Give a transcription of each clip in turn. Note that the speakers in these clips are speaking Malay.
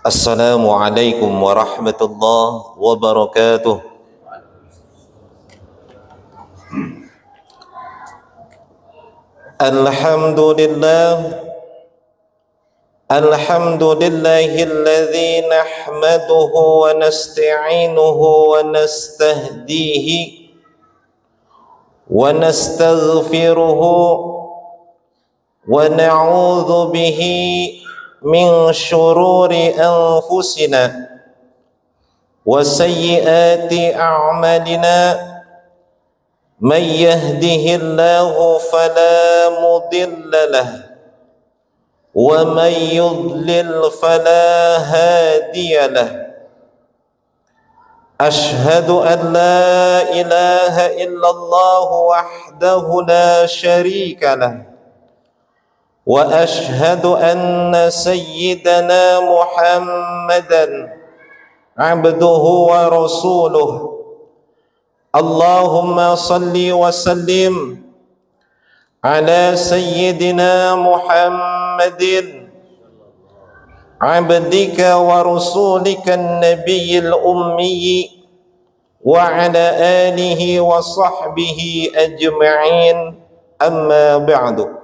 Assalamualaikum warahmatullahi wabarakatuh. Alhamdulillahilladzi nahmaduhu wa nasta'inuhu wa nastahdihi wa nastaghfiruhu wa na'udzu bihi min syururi anfusina wa sayyiati a'malina man yahdihillahu fala mudilla lahu wa man yudlil fala hadiya lahu. Ashhadu an la ilaha illallah wahdahu la syarika lahu wa ashhadu anna sayyidana Muhammadan abduhu wa rasuluh. Allahumma salli wa sallim ala sayyidina Muhammadin abdika wa rasulika an-nabiyil ummi wa ala alihi wa sahbihi ajma'in, amma ba'du.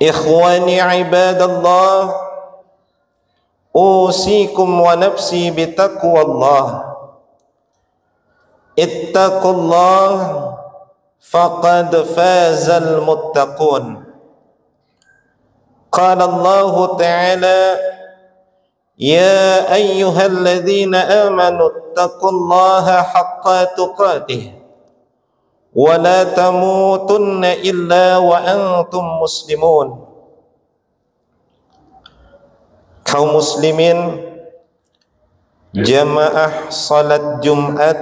Ikhwani ibadallah, usikum wa nafsi bitaqwallah. Ittaqullah faqad fazal muttaqun. Qala Allah ta'ala, ya ayyuhalladzina amanu ittaqullaha haqqa tuqatih wa la tamutunna illa wa antum muslimun. Kaum muslimin, jamaah salat Jumat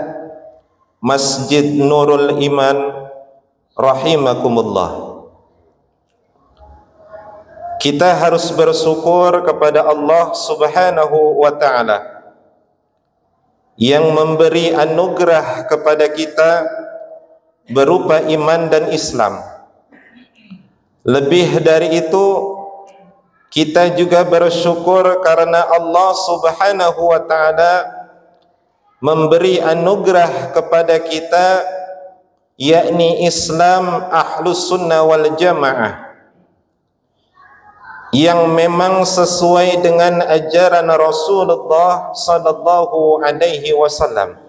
Masjid Nurul Iman rahimakumullah. Kita harus bersyukur kepada Allah Subhanahu wa ta'ala yang memberi anugerah kepada kita berupa iman dan Islam. Lebih dari itu, kita juga bersyukur karena Allah Subhanahu wa ta'ala memberi anugerah kepada kita, yakni Islam Ahlus Sunnah wal Jamaah, yang memang sesuai dengan ajaran Rasulullah sallallahu alaihi wasallam.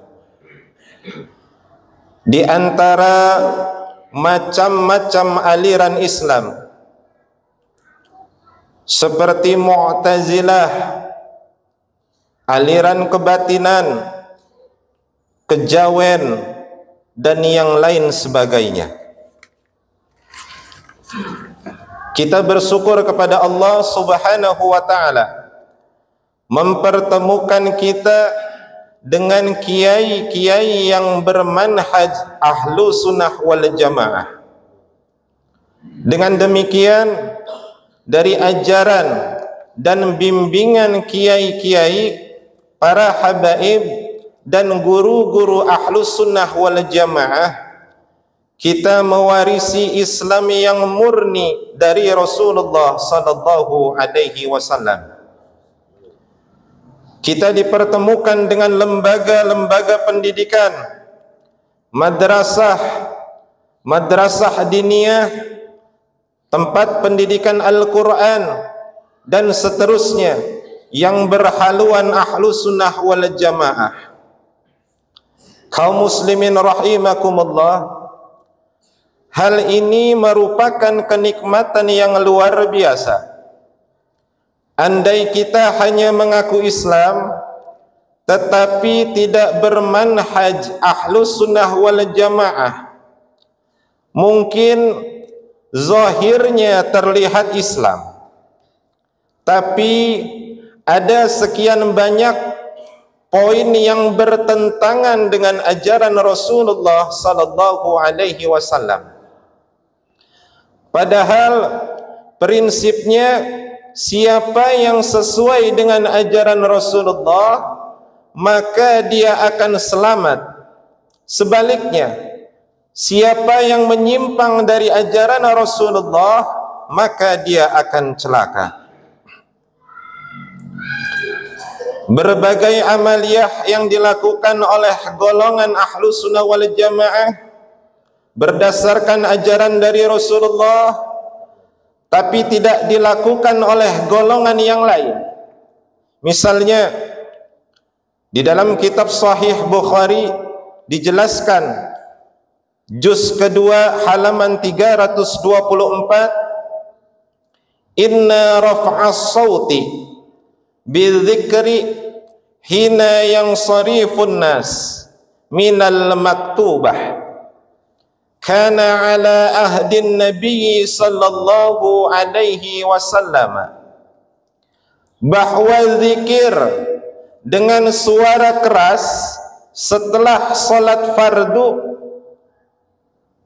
Di antara macam-macam aliran Islam seperti Mu'tazilah, aliran kebatinan, kejawen, dan yang lain sebagainya. Kita bersyukur kepada Allah Subhanahu wa ta'ala mempertemukan kita dengan kiai-kiai yang bermanhaj ahlu sunnah wal jamaah. Dengan demikian, dari ajaran dan bimbingan kiai-kiai, para habaib dan guru-guru ahlu sunnah wal jamaah, kita mewarisi Islam yang murni dari Rasulullah sallallahu alaihi wasallam. Kita dipertemukan dengan lembaga-lembaga pendidikan, madrasah diniyah, tempat pendidikan Al-Quran, dan seterusnya yang berhaluan ahlu sunnah wal jamaah. Kaum muslimin rahimakumullah, hal ini merupakan kenikmatan yang luar biasa. Andai kita hanya mengaku Islam tetapi tidak bermanhaj ahlus sunnah wal jamaah, mungkin zahirnya terlihat Islam, tapi ada sekian banyak poin yang bertentangan dengan ajaran Rasulullah sallallahu alaihi wasallam. Padahal prinsipnya, siapa yang sesuai dengan ajaran Rasulullah, maka dia akan selamat. Sebaliknya, siapa yang menyimpang dari ajaran Rasulullah, maka dia akan celaka. berbagai amaliyah yang dilakukan oleh golongan Ahlus Sunnah wal Jamaah berdasarkan ajaran dari Rasulullah, tapi tidak dilakukan oleh golongan yang lain. Misalnya di dalam kitab Sahih Bukhari dijelaskan juz kedua halaman 324, inna raf'as sauti bidzikri hina yang sarifun nas minal maktubah kana ala ahdin nabi sallallahu alaihi wasallam, bahwa zikir dengan suara keras setelah salat fardu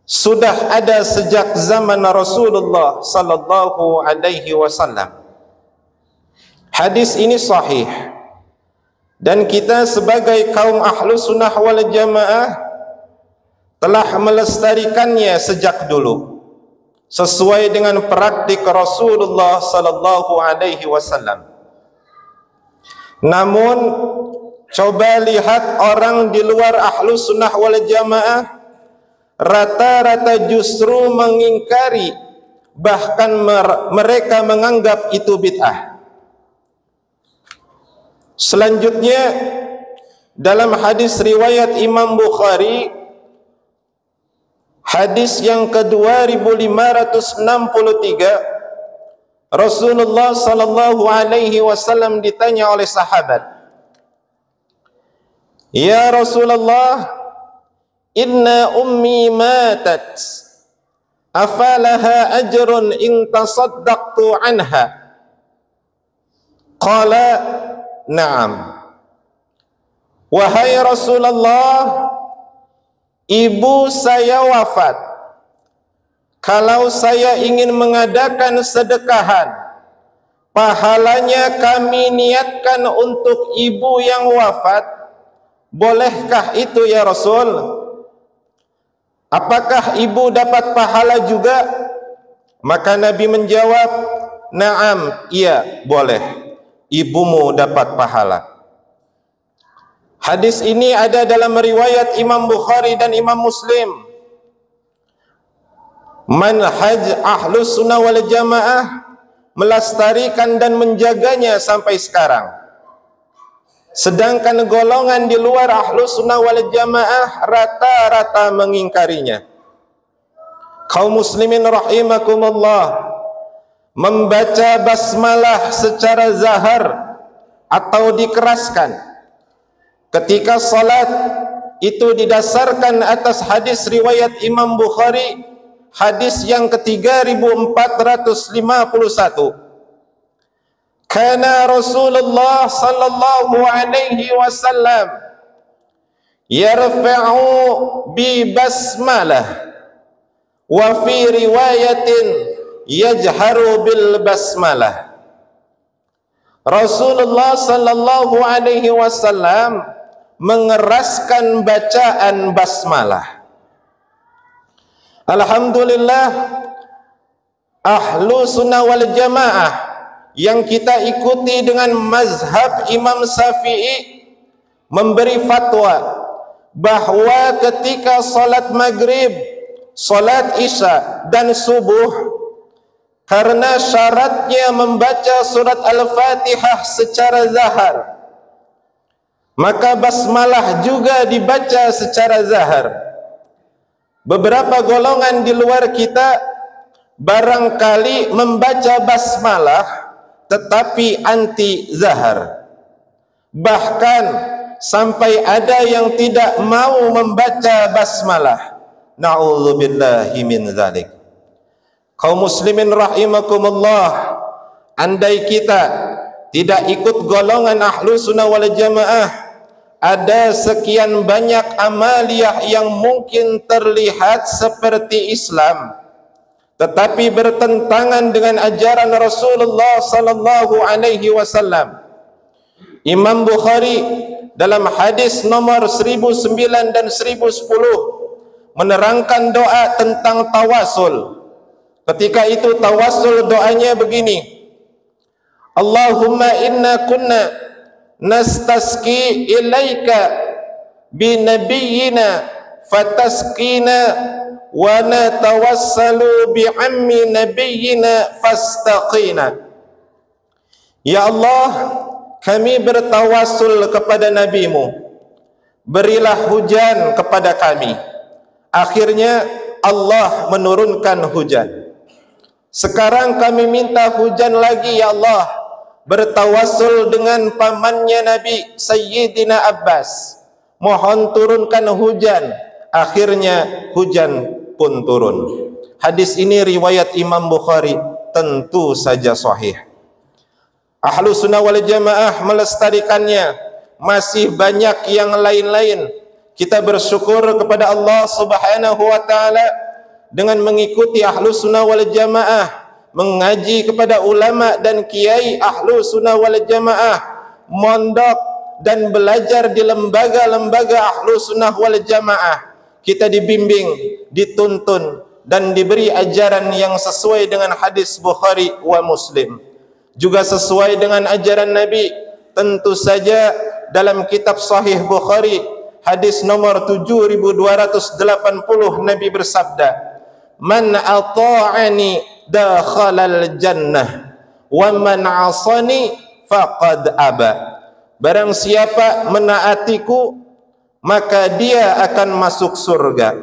sudah ada sejak zaman Rasulullah sallallahu alaihi wasallam. Hadis ini sahih dan kita sebagai kaum Ahlus Sunnah wal Jamaah telah melestarikannya sejak dulu sesuai dengan praktik Rasulullah sallallahu alaihi wasallam. Namun coba lihat orang di luar Ahlus Sunnah wal Jamaah, rata-rata justru mengingkari, bahkan mereka menganggap itu bid'ah. Selanjutnya dalam hadis riwayat Imam Bukhari, hadis yang ke-2563, Rasulullah sallallahu alaihi wasallam ditanya oleh sahabat, "Ya Rasulullah, inna ummi matat, afalaha ajrun in tasaddaqtu anha?" Qala na'am. Wahai Rasulullah, ibu saya wafat. Kalau saya ingin mengadakan sedekahan, pahalanya kami niatkan untuk ibu yang wafat, bolehkah itu ya Rasul? Apakah ibu dapat pahala juga? Maka Nabi menjawab, na'am, iya, boleh. Ibumu dapat pahala. Hadis ini ada dalam riwayat Imam Bukhari dan Imam Muslim. Manhaj Ahlus Sunnah wal Jamaah melestarikan dan menjaganya sampai sekarang. Sedangkan golongan di luar Ahlus Sunnah wal Jamaah rata-rata mengingkarinya. Kaum muslimin rahimakumullah, membaca basmalah secara zahar atau dikeraskan ketika salat itu didasarkan atas hadis riwayat Imam Bukhari, hadis yang ke-3451. Kana Rasulullah sallallahu alaihi wasallam yarfa'u bi basmalah wa fi riwayatin yajharu bil basmalah. Rasulullah sallallahu alaihi wasallam mengeraskan bacaan basmalah. Alhamdulillah, Ahlu Sunnah wal Jamaah yang kita ikuti dengan mazhab Imam Syafi'i memberi fatwa bahwa ketika salat maghrib, salat isya dan subuh, karena syaratnya membaca surat Al-Fatihah secara zahar, maka basmalah juga dibaca secara zahar. Beberapa golongan di luar kita barangkali membaca basmalah tetapi anti zahar. Bahkan sampai ada yang tidak mau membaca basmalah. Na'udzubillahi min dzalik. Kaum muslimin rahimakumullah, andai kita tidak ikut golongan Ahlus Sunnah wal Jamaah, ada sekian banyak amaliyah yang mungkin terlihat seperti Islam tetapi bertentangan dengan ajaran Rasulullah sallallahu alaihi wasallam. Imam Bukhari dalam hadis nomor 1009 dan 1010 menerangkan doa tentang tawasul. Ketika itu tawasul doanya begini, Allahumma inna kunna nastasqi ilaika bi nabiyyina fatasqina wa natawassalu bi ammi nabiyyina fastaqina. Ya Allah, kami bertawassul kepada nabimu, berilah hujan kepada kami. Akhirnya Allah menurunkan hujan. Sekarang kami minta hujan lagi ya Allah, bertawassul dengan pamannya Nabi Sayyidina Abbas, mohon turunkan hujan. Akhirnya hujan pun turun. Hadis ini riwayat Imam Bukhari, tentu saja sahih. Ahlus Sunnah wal Jamaah melestarikannya. Masih banyak yang lain-lain. Kita bersyukur kepada Allah Subhanahu wa taala dengan mengikuti Ahlus Sunnah wal Jamaah, mengaji kepada ulama dan kiai Ahlus Sunnah wal Jamaah, mondok dan belajar di lembaga-lembaga Ahlus Sunnah wal Jamaah. Kita dibimbing, dituntun dan diberi ajaran yang sesuai dengan hadis Bukhari wa Muslim, juga sesuai dengan ajaran Nabi. Tentu saja dalam kitab Sahih Bukhari hadis nomor 7280 Nabi bersabda, man ata'ani dakhalal jannah wa man 'asani faqad aba. Barang siapa menaatiku maka dia akan masuk surga,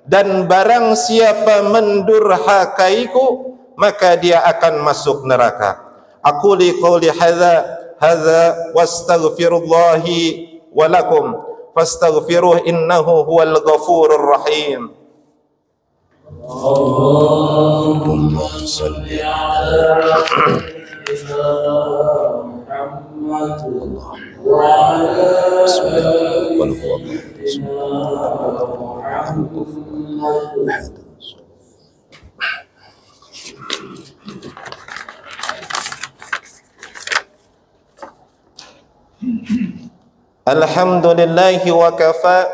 dan barang siapa mendurhakaiku maka dia akan masuk neraka. Aquli qawli hadza wastaghfirullahi wa lakum fastaghfiruhu innahu huwal ghafurur rahim. Allahumma shalli ala sayyidina Muhammad wa ala sayyidina Muhammad. Alhamdulillahi wa kafa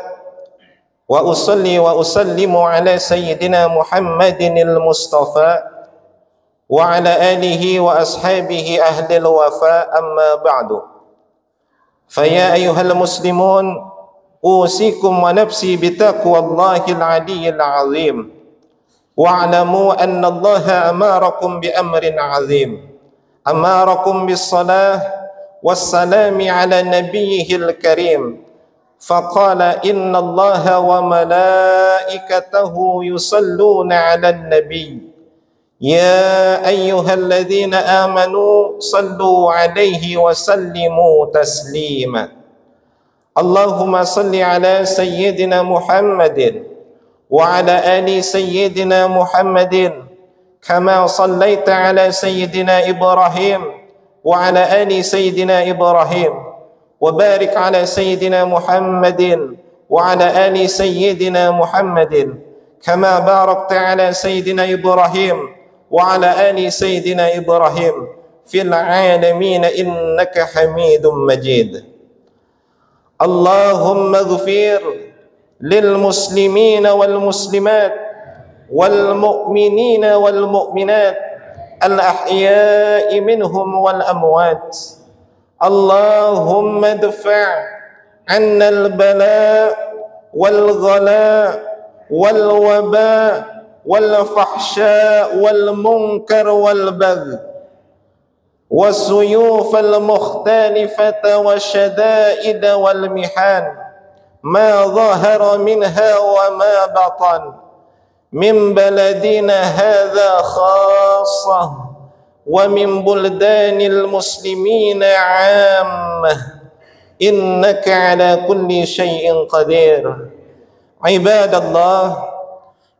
wa usalli wa usallimu ala sayyidina Muhammadinil Mustafa wa ala alihi wa ashabihi ahlil wafa, amma ba'du. Faya ayyuhal muslimun, usikum wa nafsi bitaqwallahil aliyyil azim, wa'lamu anna Allaha amarakum bi amrin azim, amarakum bis salah والسلام على نبيه الكريم فقال إن الله وملائكته يصلون على النبي يا أيها الذين آمنوا صلوا عليه وسلموا تسليما. اللهم صل على سيدنا محمد وعلى آل سيدنا محمد كما صليت على سيدنا إبراهيم وعلى آل سيدنا إبراهيم وبارك على سيدنا محمد وعلى آل سيدنا محمد كما باركت على سيدنا إبراهيم وعلى آل سيدنا إبراهيم في العالمين إنك حميد مجيد. اللهم اغفر للمسلمين والمسلمات والمؤمنين والمؤمنات الأحياء منهم والأموات. اللهم ادفع عنا البلاء والغلاء والوباء والفحشاء والمنكر والبغي والسيوف المختلفة والشدائد والمحن ما ظهر منها وما بطن من بلدنا هذا خاصة ومن بلدان المسلمين عامة إنك على كل شيء قدير. عباد الله،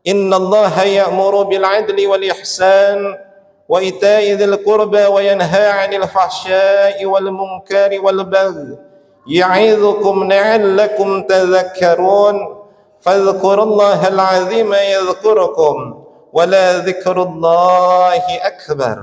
إن الله يأمر بالعدل والإحسان وإيتاء ذي القربى وينهى عن الفحشاء والمنكر والبغي يعظكم لعلكم تذكرون. فاذكروا الله العظيم يذكركم ولذكر الله أكبر.